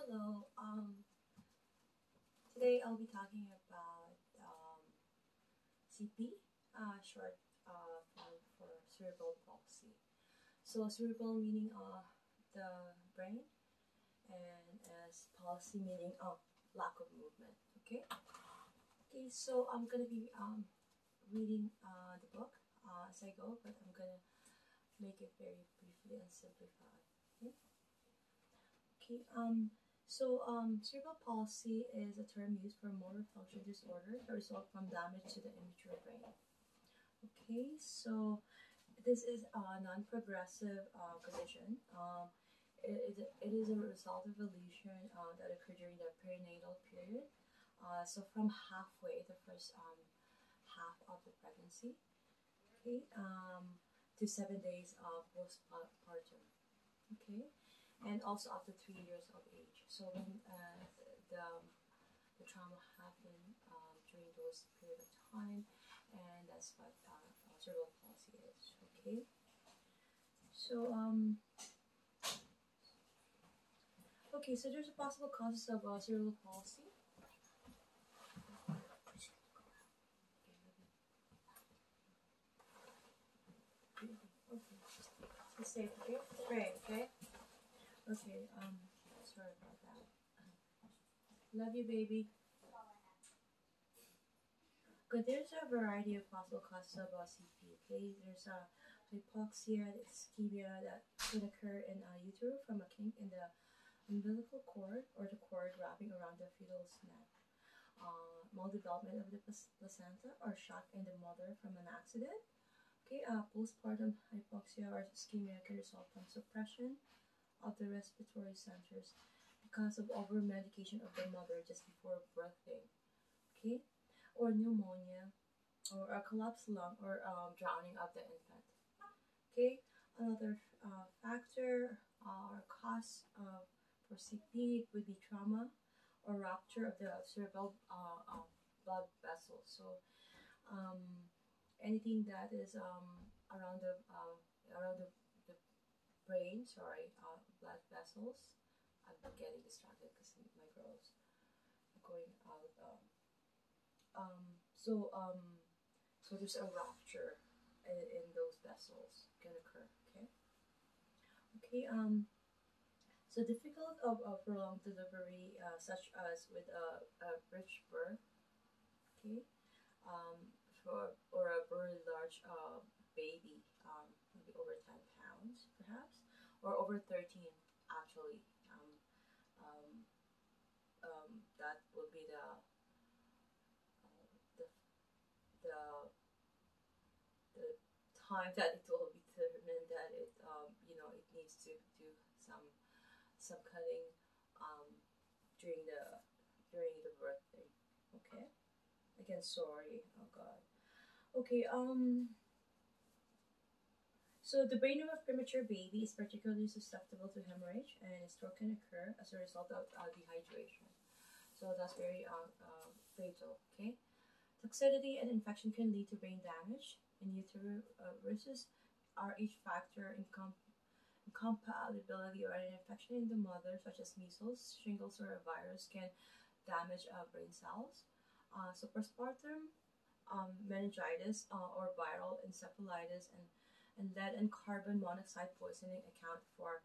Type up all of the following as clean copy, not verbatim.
Hello. Today I'll be talking about CP, short for cerebral palsy. So cerebral meaning the brain, and as palsy meaning lack of movement. Okay. Okay. So I'm gonna be reading the book as I go, but I'm gonna make it very briefly and simplified. Okay. Okay. Cerebral palsy is a term used for motor function disorder that result from damage to the immature brain. Okay, so this is a non-progressive condition. It is a result of a lesion that occurred during the perinatal period. So from halfway, the first half of the pregnancy, okay, to 7 days of postpartum. Okay, and also up to 3 years of age. So when the trauma happened during those period of time, and that's what cerebral palsy is. Okay, so so there's a possible causes of cerebral palsy. Okay, stay safe. Okay, pray. Okay. Okay. Sorry about that. Love you, baby. Good. There's a variety of possible causes of CP. Okay, there's hypoxia, ischemia that can occur in utero from a kink in the umbilical cord or the cord wrapping around the fetal's neck. Maldevelopment of the placenta or shock in the mother from an accident. Okay, postpartum hypoxia or ischemia can result from suppression of the respiratory centers because of over medication of the mother just before birthing. Okay, or pneumonia, or a collapsed lung, or drowning of the infant. Okay, another factor or cause for CP would be trauma or rupture of the cerebral blood vessels. So um, anything that is around the brain, sorry, blood vessels. I'm getting distracted because my girls are going out. Um, so um, so there's a rupture in those vessels can occur. Okay. Okay. So difficult of prolonged delivery, such as with a breech birth. Okay. Um, or a very large baby, maybe over 10 pounds, perhaps, or over 13 actually. Um, that will be the the the time that it will be determined that it needs to do some cutting um, during the birthday. Okay. Again, sorry. Oh God. Okay. So the brain of a premature baby is particularly susceptible to hemorrhage, and a stroke can occur as a result of dehydration. So that's very fatal. Okay. Toxicity and infection can lead to brain damage. In utero, versus Rh factor incompatibility or an infection in the mother, such as measles, shingles, or a virus, can damage brain cells. So postpartum meningitis or viral encephalitis and lead and carbon monoxide poisoning account for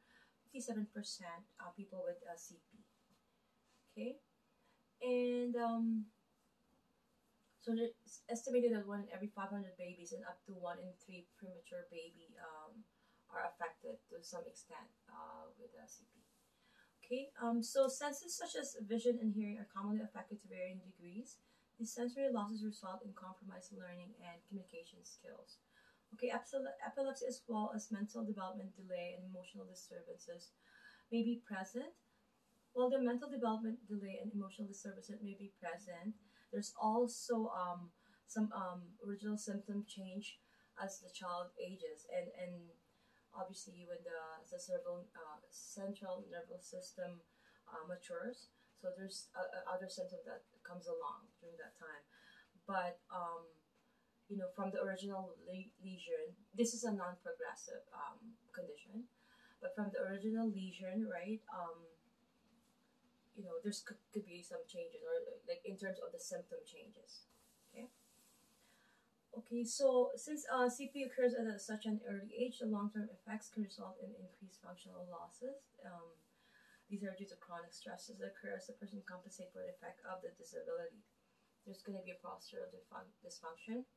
57% of people with CP. Okay, and so it's estimated that 1 in every 500 babies and up to 1 in 3 premature baby are affected to some extent with CP. Okay, so senses such as vision and hearing are commonly affected to varying degrees. These sensory losses result in compromised learning and communication skills. Okay, epilepsy as well as mental development delay and emotional disturbances may be present. While the mental development delay and emotional disturbances may be present, there's also some original symptom change as the child ages, and obviously when the central nervous system matures, so there's other symptom that comes along during that time. But from the original lesion, this is a non-progressive condition, but from the original lesion, right? there's could be some changes, or like in terms of the symptom changes. Okay. Okay, so since CP occurs at such an early age, the long-term effects can result in increased functional losses. These are due to chronic stresses that occur as the person compensates for the effect of the disability. There's going to be a postural dysfunction,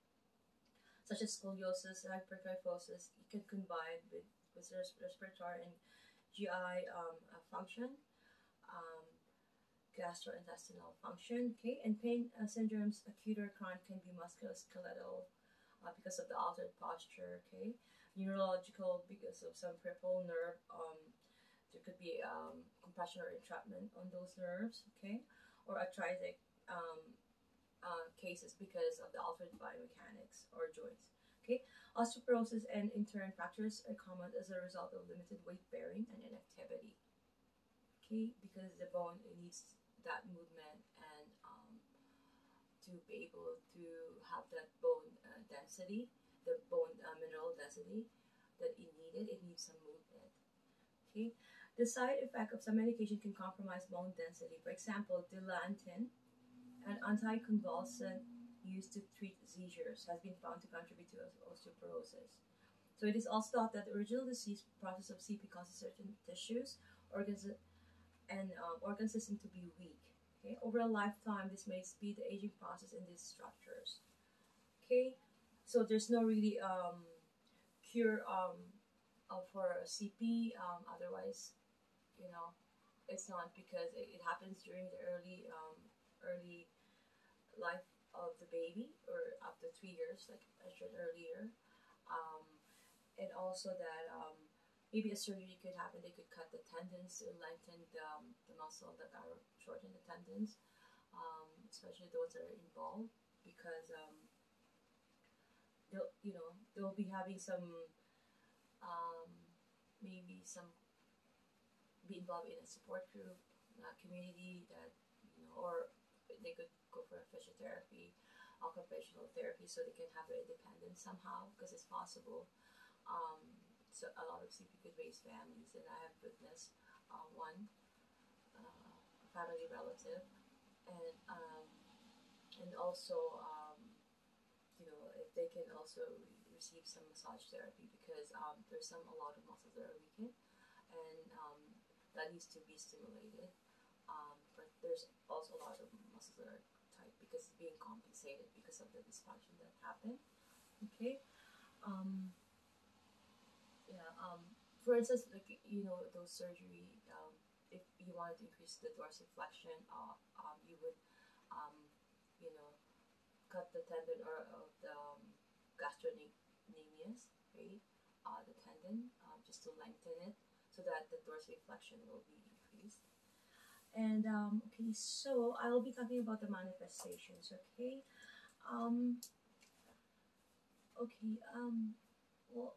such as scoliosis, hyperkyphosis. It can combine with respiratory and GI function, um, gastrointestinal function. Okay, and pain syndromes, acute or chronic, can be musculoskeletal because of the altered posture. Okay, neurological because of some peripheral nerve. There could be compression or entrapment on those nerves. Okay, or arthritic cases because of the altered biomechanics or joints. Okay, osteoporosis and in turn fractures are common as a result of limited weight bearing and inactivity. Okay, because the bone needs that movement, and to be able to have that bone density, the bone mineral density that it needed, it needs some movement. Okay, the side effect of some medication can compromise bone density. For example, dilantin, an anticonvulsant used to treat seizures, has been found to contribute to osteoporosis. So it is also thought that the original disease process of CP causes certain tissues, organs, and organ system to be weak. Okay, over a lifetime, this may speed the aging process in these structures. Okay, so there's no really cure for CP. Otherwise, you know, it's not, because it happens during the early life of the baby, or up to 3 years, like I shared earlier. Um, and also that maybe a surgery could happen. They could cut the tendons to lengthen the muscle that are shorten the tendons, especially those that are involved, because they'll be having some um, maybe some be involved in a support group, community, that or they could go for a physiotherapy, occupational therapy, so they can have their independence somehow, because it's possible. So a lot of CP could raise families, and I have witnessed one family relative, and also if they can also receive some massage therapy, because there's a lot of muscles that are weakened, and that needs to be stimulated. But there's also a lot of muscles that are tight because it's being compensated because of the dysfunction that happened. Okay. For instance, like those surgery, if you wanted to increase the dorsiflexion, you would you know cut the tendon or of the gastrocnemius, right? The tendon, just to lengthen it, so that the dorsiflexion will be increased. And okay, so I'll be talking about the manifestations. Okay. Okay. Well.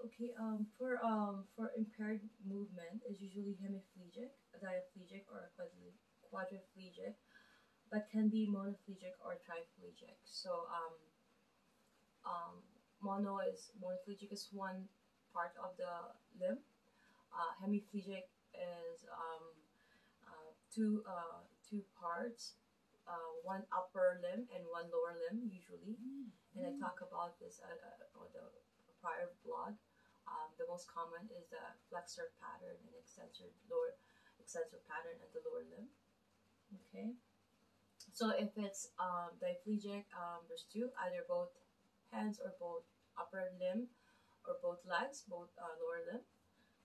Okay. For impaired movement is usually hemiplegic, diaplegic, or quadriplegic, but can be monoplegic or triplegic. So monoplegic is one part of the limb. Hemiplegic is two parts, one upper limb and one lower limb usually. And I talk about this on the prior blog. The most common is the flexor pattern and extensor pattern at the lower limb. Okay. So if it's diplegic, there's two, either both hands or both upper limb, or both legs, both lower limb.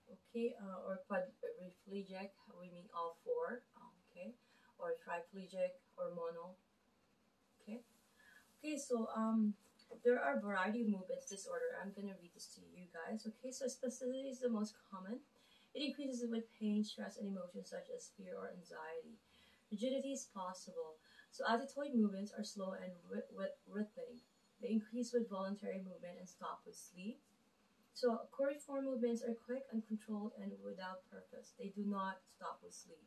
Okay, or quadriplegic, we mean all four. Okay, or triplegic or mono. Okay. Okay, so there are a variety of movements disorder. I'm gonna read this to you guys. Okay, so spasticity is the most common. It increases with pain, stress, and emotions such as fear or anxiety. Rigidity is possible. So aditoid movements are slow and rhythmic. They increase with voluntary movement and stop with sleep. So coriform movements are quick, uncontrolled, and without purpose. They do not stop with sleep.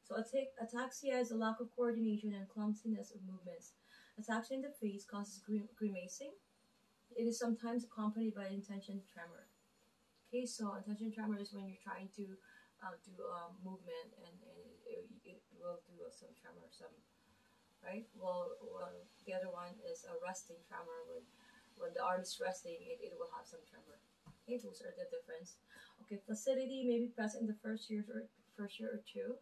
So ataxia is a lack of coordination and clumsiness of movements. Ataxia in the face causes grimacing. It is sometimes accompanied by intention tremor. Okay, so intention tremor is when you're trying to do movement, and it will do some tremor, some, right? Well, the other one is a resting tremor. When the arm is resting, it will have some tremor. Okay, those are the difference. Okay, placidity may be present in the first year or two.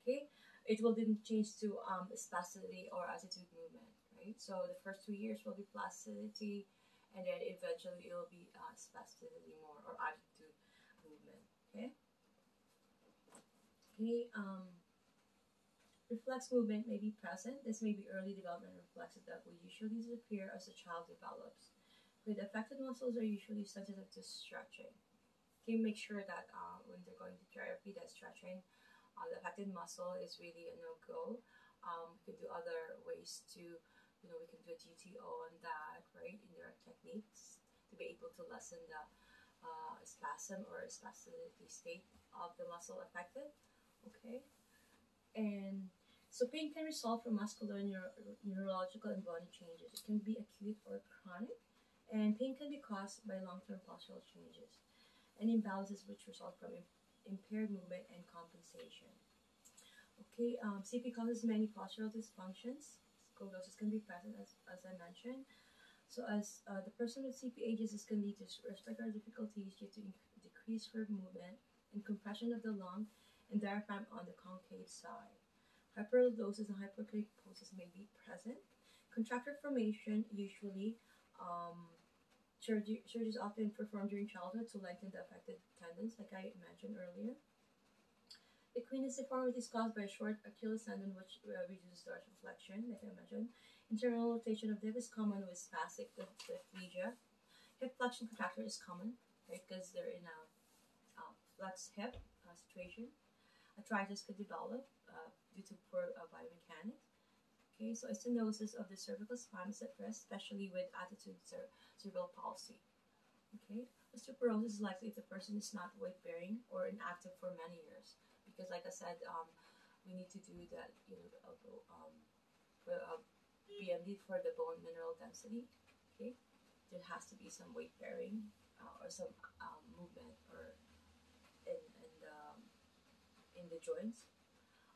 Okay, it will then change to spasticity or attitude movement. Right, so the first 2 years will be placidity, and then eventually it will be spasticity more or attitude movement. Okay. Okay. Reflex movement may be present. This may be early development reflexes that will usually disappear as the child develops. With affected muscles are usually sensitive to stretching. Okay, make sure that when they're going to therapy, that stretching, the affected muscle is really a no-go. We can do other ways to, we can do a GTO on that, right, in their techniques to be able to lessen the spasm or spasticity state of the muscle affected. Okay, and so pain can result from muscular, neurological, and body changes. It can be acute or chronic, and pain can be caused by long-term postural changes and imbalances which result from impaired movement and compensation. Okay, CP causes many postural dysfunctions. Scoliosis can be present, as I mentioned. So as the person with CP ages, this can lead to respiratory difficulties due to decreased verb movement and compression of the lung and diaphragm on the concave side. Hyperlordosis and hyperkinesis may be present. Contracture formation, usually surgery is often performed during childhood to lengthen the affected tendons, like I mentioned earlier. Equinus deformity is caused by a short Achilles tendon, which reduces dorsal flexion, like I mentioned. Internal rotation of the hip is common with spastic diplegia. Hip flexion contracture is common, right, because they're in a flex hip situation. Arthritis could develop due to poor biomechanics. Okay, so stenosis of the cervical spine is at risk, especially with attitude cerebral palsy. Okay, osteoporosis is likely if the person is not weight bearing or inactive for many years, because, like I said, we need to do that. BMD for the bone mineral density. Okay, there has to be some weight bearing or some movement or in the joints.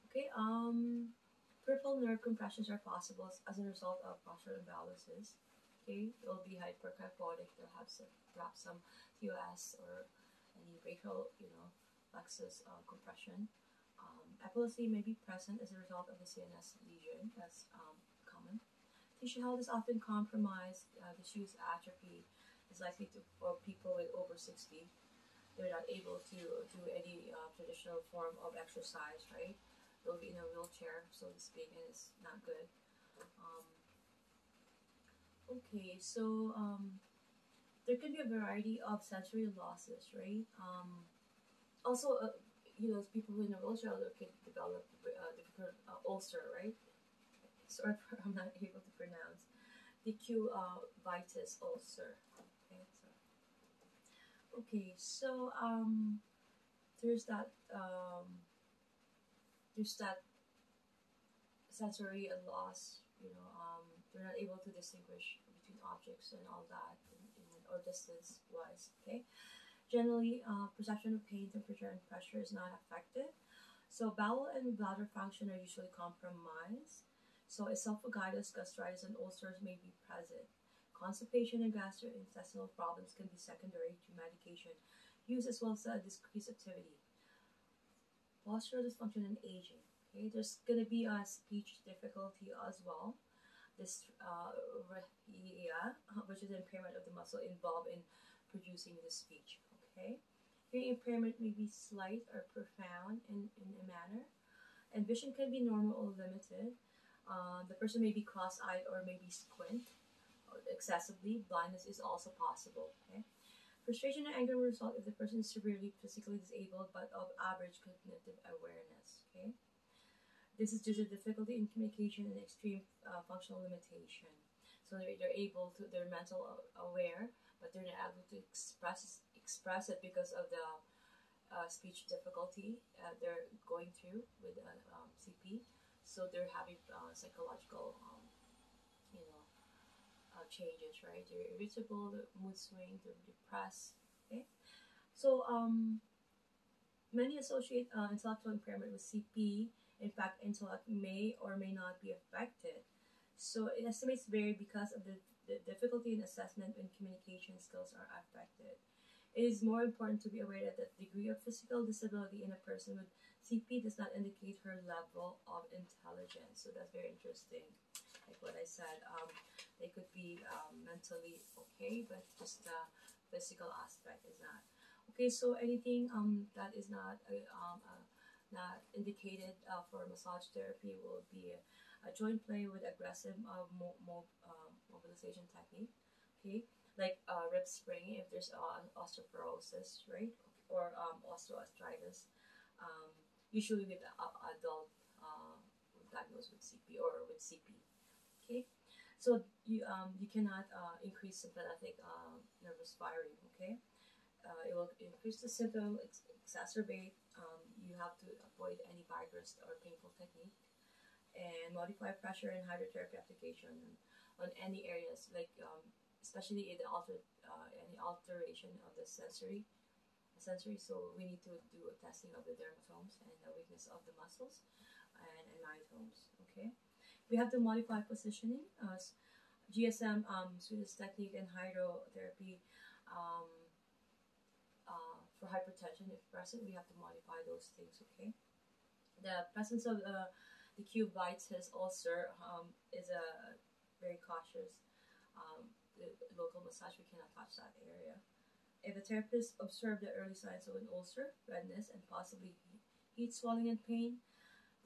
Okay, peripheral nerve compressions are possible as a result of postural imbalances. Okay, they'll be hyperkyphotic. They'll have perhaps some TOS or any brachial, plexus compression. Epilepsy may be present as a result of the CNS lesion. That's common. Tissue health is often compromised. Tissue atrophy is likely for people with over 60. They're not able to do any traditional form of exercise, right? They'll be in a wheelchair, so to speak, and it's not good. Okay, so there can be a variety of sensory losses, right? Also, people who in a wheelchair can develop difficult ulcer, right? Sorry, I'm not able to pronounce. Decubitus ulcer. Okay, so there's that sensory loss. They're not able to distinguish between objects and all that, or distance wise. Okay, generally, perception of pain, temperature, and pressure is not affected. So bowel and bladder function are usually compromised. So esophagitis, gastritis, and ulcers may be present. Constipation and gastrointestinal problems can be secondary to medication use as well as decreased activity. Postural dysfunction and aging. Okay, there's going to be a speech difficulty as well. Dysrhythmia, which is impairment of the muscle involved in producing the speech. Okay, hearing impairment may be slight or profound in a manner, and vision can be normal or limited. The person may be cross-eyed or maybe squint excessively. Blindness is also possible. Okay, frustration and anger will result if the person is severely physically disabled but of average cognitive awareness. Okay, this is due to difficulty in communication and extreme functional limitation. So they're mental aware, but they're not able to express it because of the speech difficulty they're going through with CP. So they're having psychological, changes, right? They're irritable, mood swing, they're depressed. Okay, so many associate intellectual impairment with CP In fact, intellect may or may not be affected. So estimates vary because of the difficulty in assessment when communication skills are affected. It is more important to be aware that the degree of physical disability in a person with CP does not indicate her level of intelligence. So that's very interesting. Like what I said, they could be mentally okay, but just the physical aspect is not. Okay, so anything that is not indicated for massage therapy will be a joint play with aggressive mobilization technique. Okay, like rib spring if there's osteoporosis, right, or osteoarthritis. Usually with adult diagnosed with CP or with CP. Okay, so you cannot increase sympathetic nervous firing. Okay, it will increase the symptom, exacerbate. You have to avoid any vigorous or painful technique, and modify pressure and hydrotherapy application on any areas, like especially in the any alteration of the sensory. So we need to do a testing of the dermatomes and the weakness of the muscles and myotomes. Okay, we have to modify positioning. GSM, Swedish technique, and hydrotherapy. Um, for hypertension, if present, we have to modify those things. Okay, the presence of the cubitis ulcer is a very cautious. The local massage, we cannot touch that area. If the therapist observed the early signs of an ulcer, redness, and possibly heat, swelling, and pain,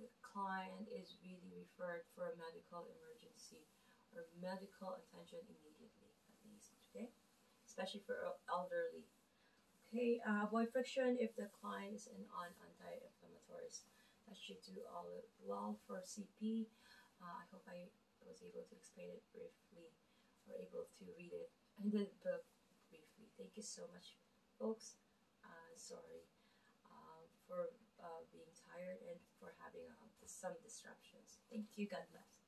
the client is really referred for a medical emergency or medical attention immediately, at least. Okay, especially for elderly. Okay, avoid friction if the client is on anti-inflammatories. That should do all well for CP. I hope I was able to explain it briefly or able to read it in the book briefly. Thank you so much, folks. Sorry for being tired and for having some disruptions. Thank you. God bless.